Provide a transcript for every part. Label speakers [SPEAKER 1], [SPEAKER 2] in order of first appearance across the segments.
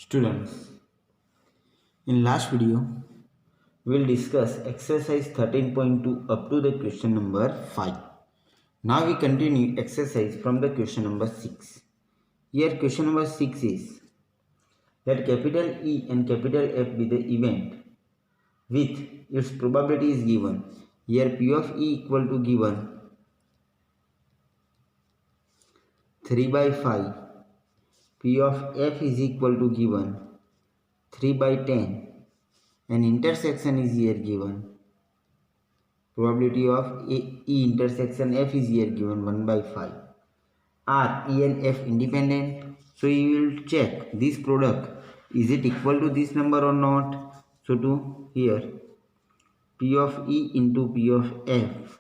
[SPEAKER 1] Students, in last video, we will discuss exercise 13.2 up to the question number 5. Now we continue exercise from the question number 6. Here question number 6 is that capital E and capital F be the event with its probability is given. Here P of E equal to given 3 by 5. P of F is equal to given 3 by 10. An intersection is here given. Probability of E intersection F is here given 1 by 5. Are E and F independent? So you will check this product. Is it equal to this number or not? So to here P of E into P of F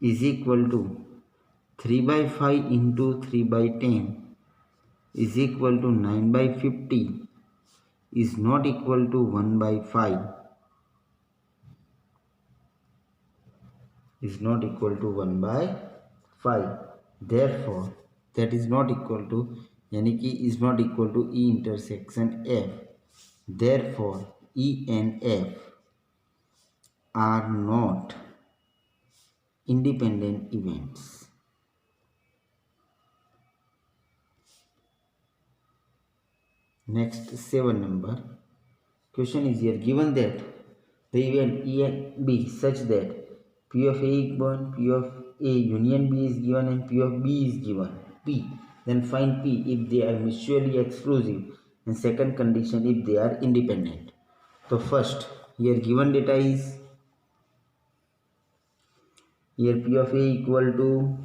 [SPEAKER 1] is equal to 3 by 5 into 3 by 10 is equal to 9 by 50 is not equal to 1 by 5 is not equal to 1 by 5. Therefore, that is not equal to यानी कि is not equal to E intersection F. Therefore, E and F are not independent events. Next 7 number question is here given that the event E and B such that P of A given, P of A union B is given and P of B is given P. Then find P if they are mutually exclusive and second condition if they are independent. So first here given data is here P of A equal to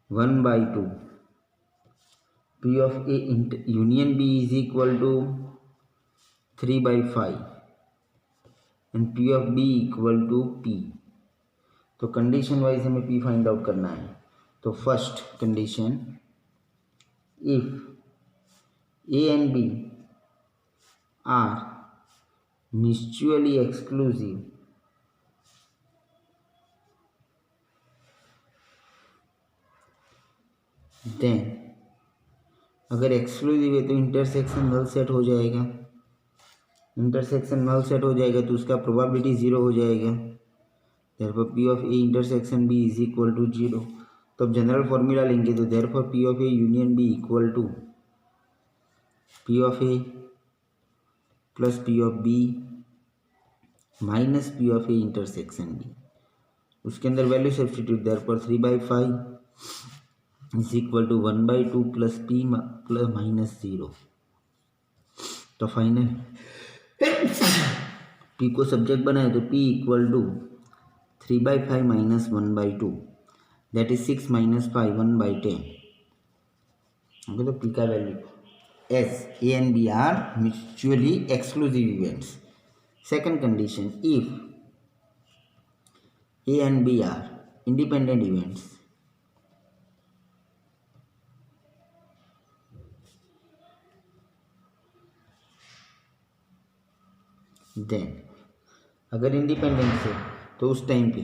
[SPEAKER 1] 1 by 2. P of A union B is equal to 3 by 5 and P of B equal to P. तो condition wise हमें P find out करना है. तो first condition if A and B are mutually exclusive then अगर exclusive है तो intersection null set हो जाएगा. इंटरसेक्शन नल सेट हो जाएगा तो उसका प्रोबेबिलिटी ज़ीरो हो जाएगा. therefore P of A intersection B is equal to 0. तो अब जनरल फॉर्मूला लेंगे तो therefore P of A union B equal to P of A plus P of B minus P of A intersection B. उसके अंदर value substitute therefore 3 by 5 is equal to 1 by 2 plus P plus minus 0. तो final P को subject बनाए तो P equal to 3 by 5 minus 1 by 2 that is 6 minus 5 1 by 10. Okay, तो P का value as A and B are mutually exclusive events. Second condition if A and B are independent events then अगर independent है तो उस time पे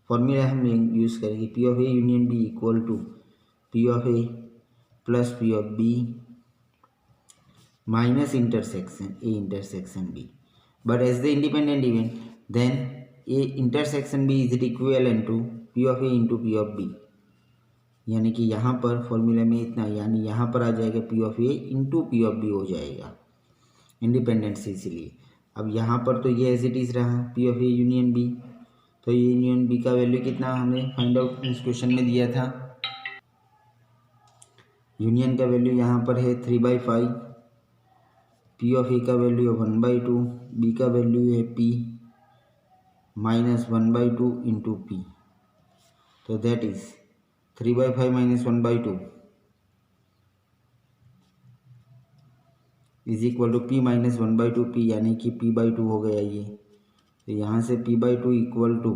[SPEAKER 1] formula हम use करेंगे P of A union B equal to P of A plus P of B minus intersection A intersection B. But as the independent event then A intersection B is equivalent to P of A into P of B. यानी कि यहाँ पर formula में इतना यानी यहाँ पर आ जाएगा P of A into P of B हो जाएगा इंडिपेंडेंट से. इसलिए अब यहाँ पर तो ये एज इट इज़ रहा P of A union B. तो ये यूनियन B का वैल्यू कितना हमें फाइंड आउट इस क्वेश्चन में दिया था. यूनियन का वैल्यू यहाँ पर है 3 by 5. P of A का वैल्यू है 1 by 2. B का वैल्यू है P minus 1 by 2 into P. तो that is 3 by 5 minus 1 by 2 is equal to P minus 1 by 2 P यानी कि P by 2 हो गया ये. तो यहाँ से P by 2 equal to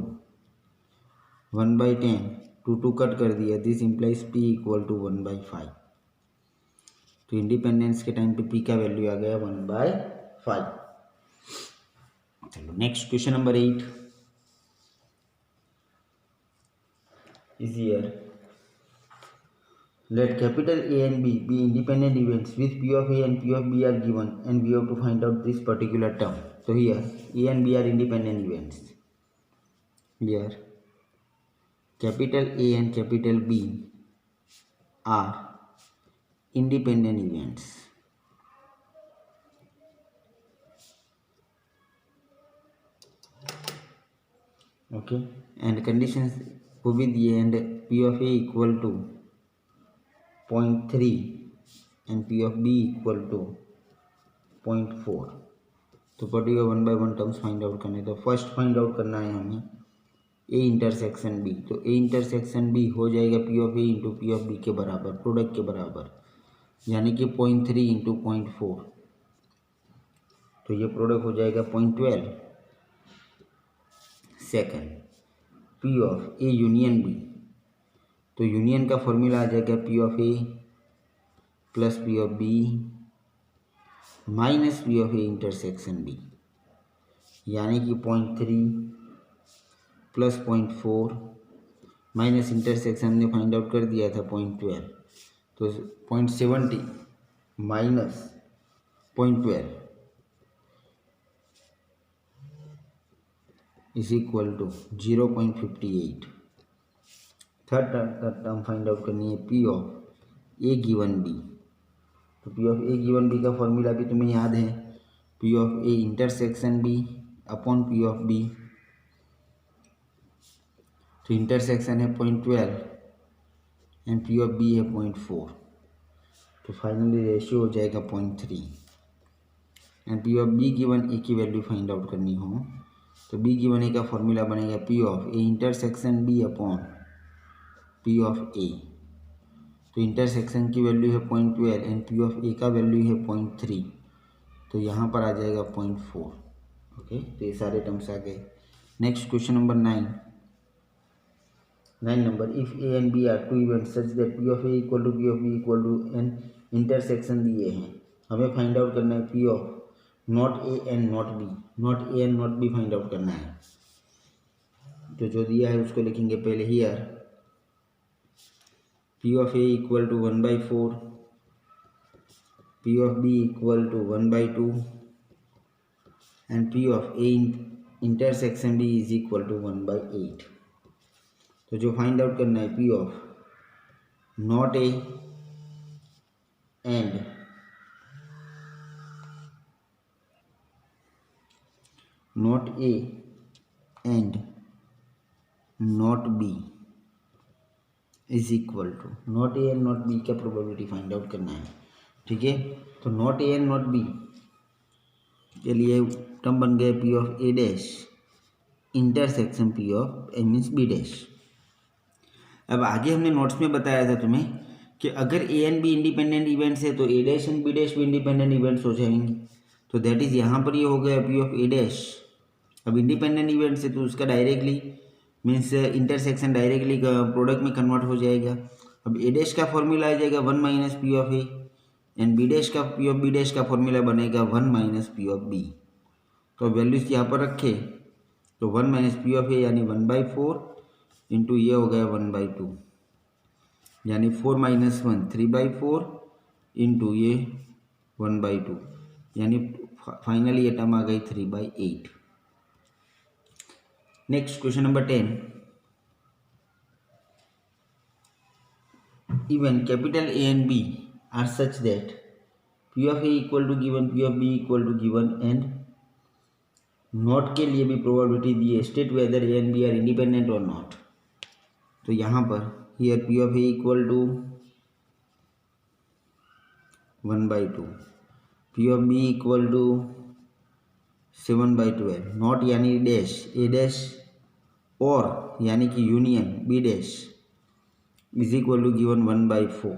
[SPEAKER 1] 1 by 10 2 cut कर दिया. This implies P equal to 1 by 5. तो इंडिपेंडेंस के टाइम पे P का वैल्यू आ गया 1 by 5. चलो next question number 8 is here Let capital A and B be independent events with P of A and P of B are given, and we have to find out this particular term. So here A and B are independent events. Here capital A and capital B are independent events. Okay, and conditions को भी दिए, and P of A equal to 0.3 and P of B equal to 0.4. तो particular 1 by 1 terms find out करने। तो first find out करना है हमें ए intersection B. तो ए इंटरसेक्शन बी हो जाएगा P of A into P of B के बराबर, प्रोडक्ट के बराबर, यानी कि 0.3 इंटू 0.4। तो ये प्रोडक्ट हो जाएगा 0.12। Second P of A union B. तो यूनियन का फॉर्मूला आ जाएगा P of A plus P of B minus P of A intersection B, यानी कि 0.3 प्लस 0.4 माइनस इंटरसेक्शन ने फाइंड आउट कर दिया था 0.12, तो 0.70 minus 0.12 is equal to 0.58। Third term find out करनी है P of A given B. तो P of A given B का फॉर्मूला भी तुम्हें याद है, P of A intersection B upon P of B. तो इंटरसेक्शन है 0.12 एंड पी ऑफ बी है 0.4। तो फाइनली रेशियो हो जाएगा 0.3। And P of B given A की वैल्यू फाइंड आउट करनी हो तो बी गिवन ए का फॉर्मूला बनेगा P of A intersection B upon P of A. तो इंटरसेक्शन की वैल्यू है 0.12 एंड पी ऑफ ए का वैल्यू है 0.3, तो यहाँ पर आ जाएगा 0.4। ओके, तो ये सारे टर्म्स आ गए। Next question number 9 number, if A and B are two event such that P of A equal to P of B equal to an intersection दिए हैं, हमें फाइंड आउट करना है P of not A and not B. Not A and not B find out करना है। तो जो दिया है उसको लिखेंगे पहले here P of A equal to 1/4, P of B equal to 1/2 and P of A intersection B is equal to 1/8। तो जो फाइंड आउट करना है P of not A and not A and not B is equal to, not A and not B का probability find out करना है। ठीक है, तो नॉट ए एंड नॉट बी के लिए टर्म बन गए P of A dash intersection P of A means B dash. अब आगे हमने नोट्स में बताया था तुम्हें कि अगर ए एंड बी इंडिपेंडेंट इवेंट्स है तो A dash and B dash भी इंडिपेंडेंट इवेंट्स हो जाएंगे। तो दैट इज यहाँ पर ये हो गया पी ऑफ ए डैश। अब इंडिपेंडेंट इवेंट्स है तो उसका directly means intersection directly product में कन्वर्ट हो जाएगा। अब ए डैश का फॉर्मूला आ जाएगा 1 minus P of A and B dash का पी ऑफ बी डैश का फॉर्मूला बनेगा 1 माइनस पी ऑफ बी। तो वैल्यूज यहाँ पर रखे तो 1 माइनस पी ऑफ ए यानी 1/4 इंटू ये हो गया 1/2, यानी 4 माइनस 1 3/4 इंटू ये 1/2, यानी फाइनली ये टर्म आ गई 3/8। Next question number 10, even capital A and B are such that P of A equal to given P of B equal to given and not के लिए भी प्रोबेबिलिटी दी है, state whether A and B are independent और not. तो यहाँ पर here P of A equal to 1/2, P of B equal to 7/12, not यानी डैश ए डैश और यानी कि union B dash is equal to given 1/4।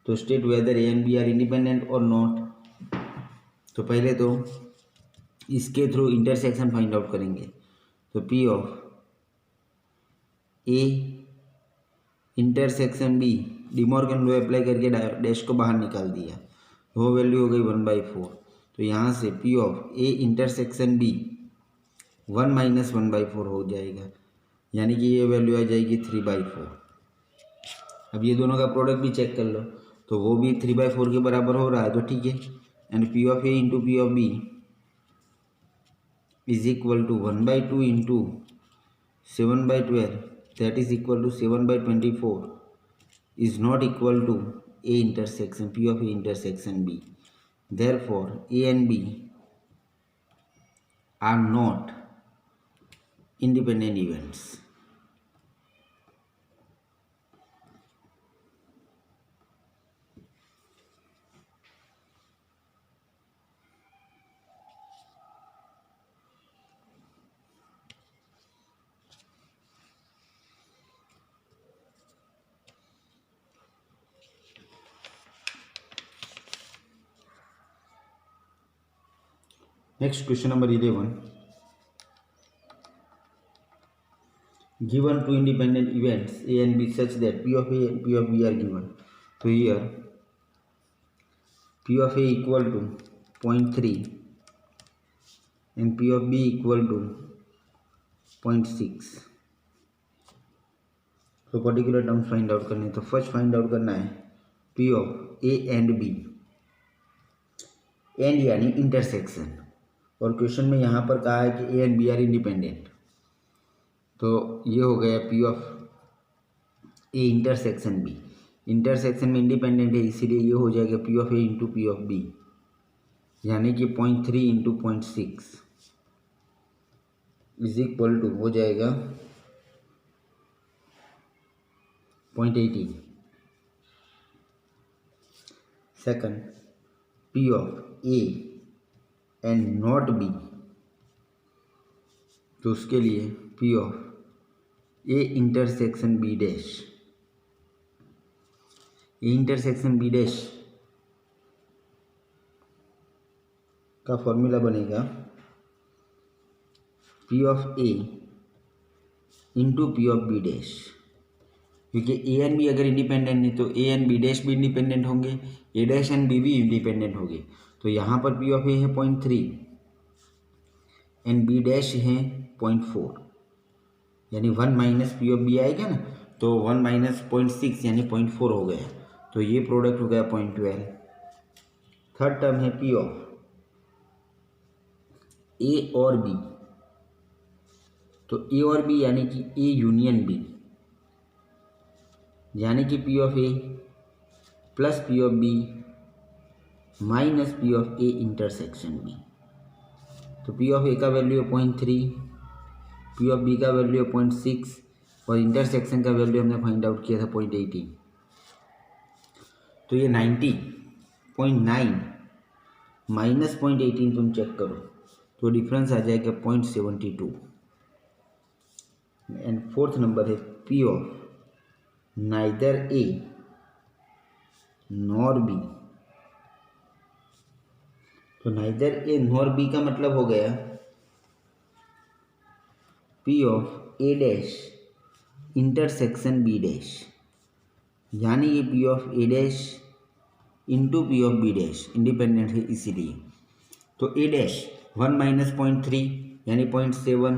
[SPEAKER 1] तो state whether A and B are independent और नॉट। तो पहले तो इसके थ्रू इंटरसेक्शन फाइंड आउट करेंगे। तो P of A intersection B, De Morgan law apply करके डैश को बाहर निकाल दिया, वो वैल्यू हो गई 1/4। तो यहाँ से P of A intersection B 1 minus 1/4 हो जाएगा, यानी कि ये वैल्यू आ जाएगी 3/4। अब ये दोनों का प्रोडक्ट भी चेक कर लो, तो वो भी 3/4 के बराबर हो रहा है, तो ठीक है। And P of A into P of B is equal to 1/2 into 7/12, that is equal to 7/24 is not equal to A intersection P of A intersection B. Therefore, A and B are not independent events. Next, question number 11. Given two independent events A and B such that P of A and P of B are given. So here P of A equal to 0.3 and P of B equal to 0.6. तो particular terms find out करने, तो first find out करना है P of A and B, and यानी intersection, और question में यहाँ पर कहा है कि A and B are independent, तो ये हो गया P of A intersection B, intersection में इंडिपेंडेंट है, इसीलिए ये हो जाएगा P of A into P of B, यानी कि 0.3 इंटू 0.6 इज इक्वल टू हो जाएगा 0.18। Second, P of A and not B, तो उसके लिए P of A intersection B dash, A intersection B dash का फॉर्मूला बनेगा P of A into P of B dash, क्योंकि ए एंड बी अगर independent नहीं तो ए एंड बी डैश भी इंडिपेंडेंट होंगे, ए डैश एंड बी भी independent होंगे, तो यहाँ पर पी ऑफ ए है 0.3 एंड बी डैश है 0.4, यानी 1 माइनस पी ऑफ बी आएगा ना, तो 1 माइनस 0.6 यानी 0.4 हो गया, तो ये प्रोडक्ट हो गया 0.12। थर्ड टर्म है पी ऑफ ए और बी, तो ए और बी यानी कि ए यूनियन बी, यानी कि P of A plus P of B minus P of A intersection B, तो पी ऑफ ए का वैल्यू है 0.3, पी ऑफ बी का वैल्यू है 0.6 और इंटरसेक्शन का वैल्यू हमने फाइंड आउट किया था 0.18, तो ये 90.9 माइनस 0.18 तुम चेक करो तो डिफरेंस आ जाएगा 0.72। एंड फोर्थ नंबर है P of neither A nor B, तो नाइदर ए नॉर बी का मतलब हो गया P of A dash intersection B dash, यानी ये P of A dash into P of B dash independent है इसीलिए, तो ए डैश 1 माइनस 0.3 यानी 0.7,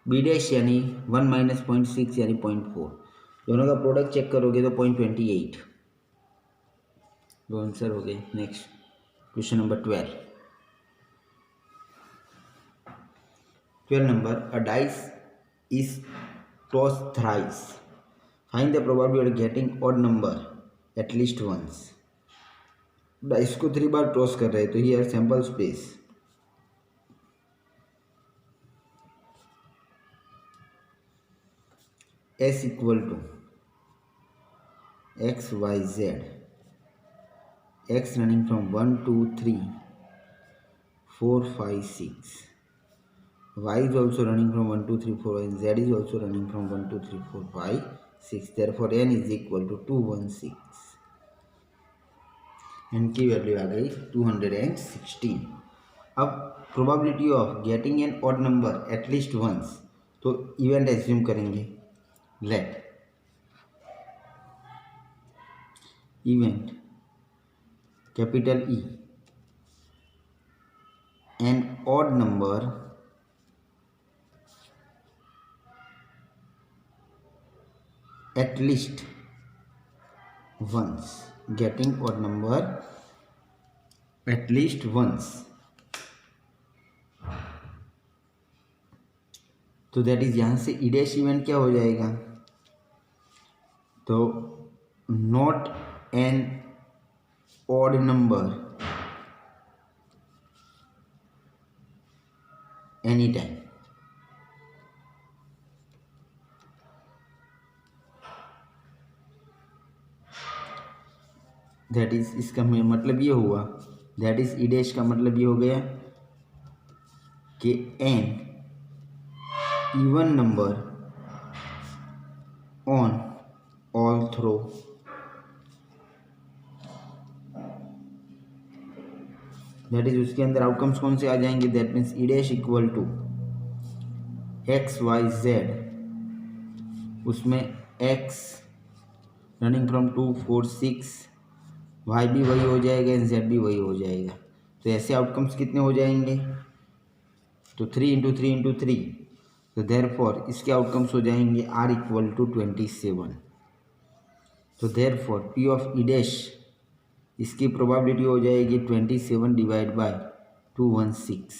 [SPEAKER 1] बी डैश यानी 1 माइनस 0.6 यानी 0.4, दोनों का प्रोडक्ट चेक करोगे तो 0.28, दो आंसर हो गए। Next question number 12 number, a dice is toss thrice, find the probability of getting odd number at least once. Dice को 3 बार टॉस कर रहे हैं, तो here sample space S equal to x y z, x running from 1 2 3 4 5 6, y is also running from 1 2 3 4 and z is also running from 1 2 3 4 5 6, therefore n is equal to 216, n की value आ गई 216। अब probability of getting an odd number at least once, तो event assume करेंगे, let event capital E an odd number at least once, getting odd number at least once. तो that is यहाँ से इडेश event क्या हो जाएगा, तो not an odd number any time. That is, इसका मतलब ये हुआ, दैट इज इडेश का मतलब ये हो गया कि an even number on all throw that is, उसके अंदर आउटकम्स कौन से आ जाएंगे, that means E dash equal to x y z, उसमें एक्स रनिंग फ्रॉम 2 4 6, वाई भी वही हो जाएगा एंड जेड भी वही हो जाएगा। तो ऐसे आउटकम्स कितने हो जाएंगे, तो 3 इंटू 3 इंटू 3, तो देयरफॉर इसके आउटकम्स हो जाएंगे आर इक्वल टू 27। तो therefore P of E dash, इसकी प्रोबेबिलिटी हो जाएगी 27 डिवाइड बाय 216।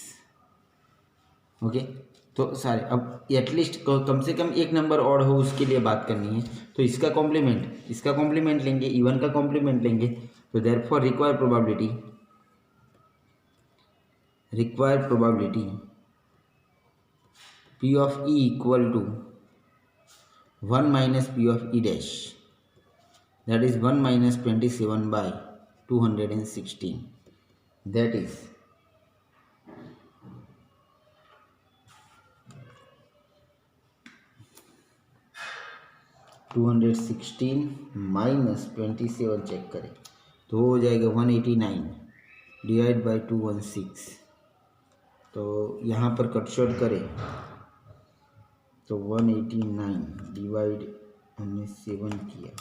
[SPEAKER 1] ओके, तो सारे अब एटलीस्ट कम से कम एक नंबर और हो उसके लिए बात करनी है। तो इसका कॉम्प्लीमेंट लेंगे, इवन का कॉम्प्लीमेंट लेंगे। तो therefore required probability P of E equal to 1 minus P of E dash, that is 1 minus 27 by 216, that is 216 minus 27 check करें तो हो जाएगा 189 डिवाइड बाय 216। तो यहाँ पर कट शॉर्ट करें तो 189 डिवाइड हमने 7 किया,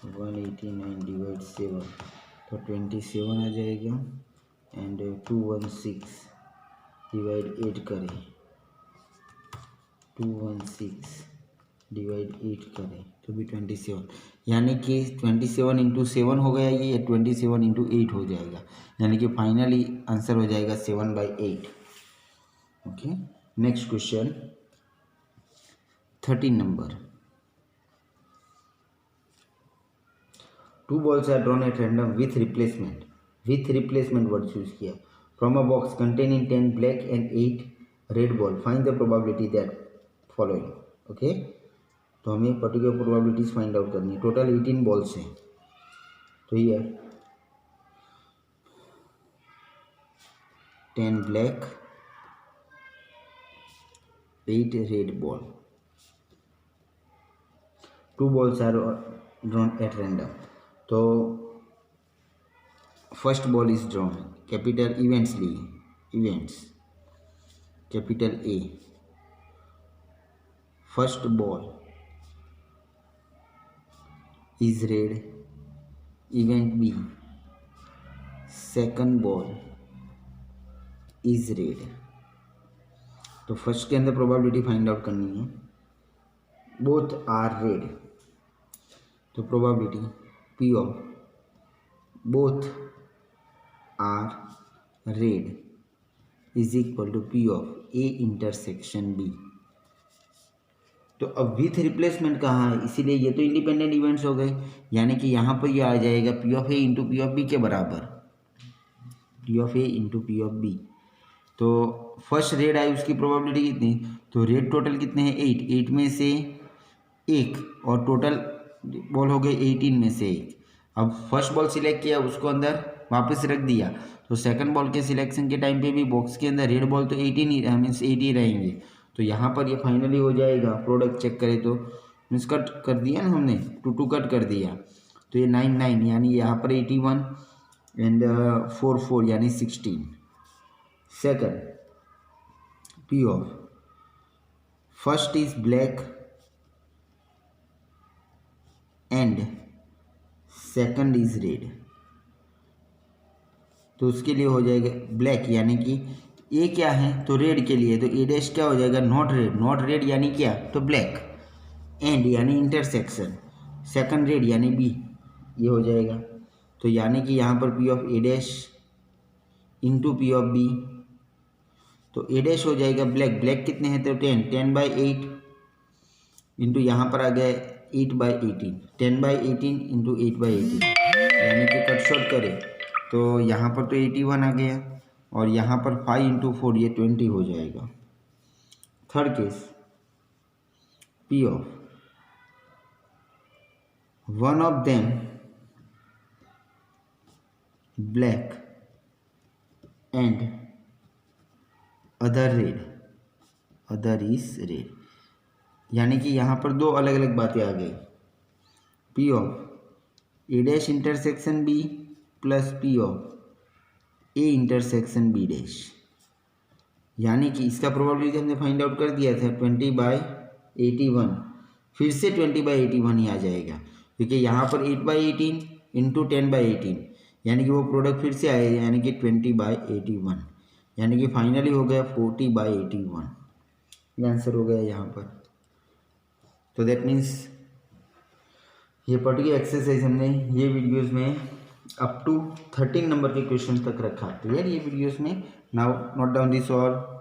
[SPEAKER 1] 189 डिवाइड 7 तो 27 आ जाएगा एंड 216 डिवाइड 8 करें, 216 डिवाइड 8 करें तो भी 27, यानी कि 27 इंटू 7 हो गया ये, 27 इंटू 8 हो जाएगा, यानी कि फाइनली आंसर हो जाएगा 7/8। Okay, next question 13 number. 2 balls are drawn at random with replacement word choose किया from a box containing 10 black and 8 red ball, find the probability that following. Okay, तो हमें पर्टिकुलर प्रोबेबिलिटीज फाइंड आउट करनी है। Total 18 balls हैं, तो ये 10 black 8 red ball, 2 balls are drawn at random. तो first ball is drawn, capital events लिए, events capital A, first ball is red, event B, second ball is red। तो फर्स्ट के अंदर प्रोबेबिलिटी फाइंड आउट करनी है, बोथ आर रेड, तो probability P of both are red is equal to P of A intersection B। तो अब with replacement कहाँ है, इसीलिए ये तो इंडिपेंडेंट इवेंट्स हो गए, यानी कि यहाँ पर ये आ जाएगा P of A into P of B के बराबर, P of A into P of B. तो फर्स्ट रेड आई, उसकी प्रोबेबिलिटी कितनी, तो रेड टोटल कितने हैं 8 में से 1 और टोटल बॉल हो गए 18 में से 1। अब फर्स्ट बॉल सिलेक्ट किया, उसको अंदर वापस रख दिया, तो सेकंड बॉल के सिलेक्शन के टाइम पे भी बॉक्स के अंदर रेड बॉल तो 18 ही मीन्स 80 रहेंगे। तो यहाँ पर ये फाइनली हो जाएगा, प्रोडक्ट चेक करें तो मीन्स कट कर दिया ना हमने, 2 कट कर दिया, तो ये 9 यानी यहाँ पर 81 एंड 4 यानी 16। Second P of first is black and second is red, तो उसके लिए हो जाएगा ब्लैक, यानी कि ये क्या है, तो रेड के लिए, तो ए डैश क्या हो जाएगा, नॉट रेड यानी क्या, तो ब्लैक, एंड यानी इंटरसेक्शन, सेकंड रेड यानी बी, ये हो जाएगा। तो यानी कि यहाँ पर P of A dash into P of B, तो ए डैश हो जाएगा ब्लैक, ब्लैक कितने हैं तो 10, 10/8 इंटू यहाँ पर आ गया 8/18, 10/18 इंटू 8/18, यानी कि कट शॉर्ट करें तो यहाँ पर तो 81 आ गया और यहाँ पर 5 इंटू 4 ये 20 हो जाएगा। Third case, P of one of them black and other red, other is red, यानी कि यहाँ पर दो अलग अलग बातें आ गई। P of A dash intersection B plus P of A intersection B dash, यानी कि इसका प्रोबेबिलिटी हमने फाइंड आउट कर दिया था 20/81, फिर से 20/81 ही आ जाएगा क्योंकि यहाँ पर 8/18 इंटू 10/18, यानी कि वो प्रोडक्ट फिर से आएगा, यानी कि 20/81, यानी कि फाइनली हो गया 40/81, ये आंसर हो गया यहाँ पर। तो दैट मीन्स ये पर्टिकुलर एक्सरसाइज हमने ये वीडियोस में अप टू 13 नंबर के क्वेश्चन तक रखा। क्लियर ये वीडियोस में? नाउ नोट डाउन दिस और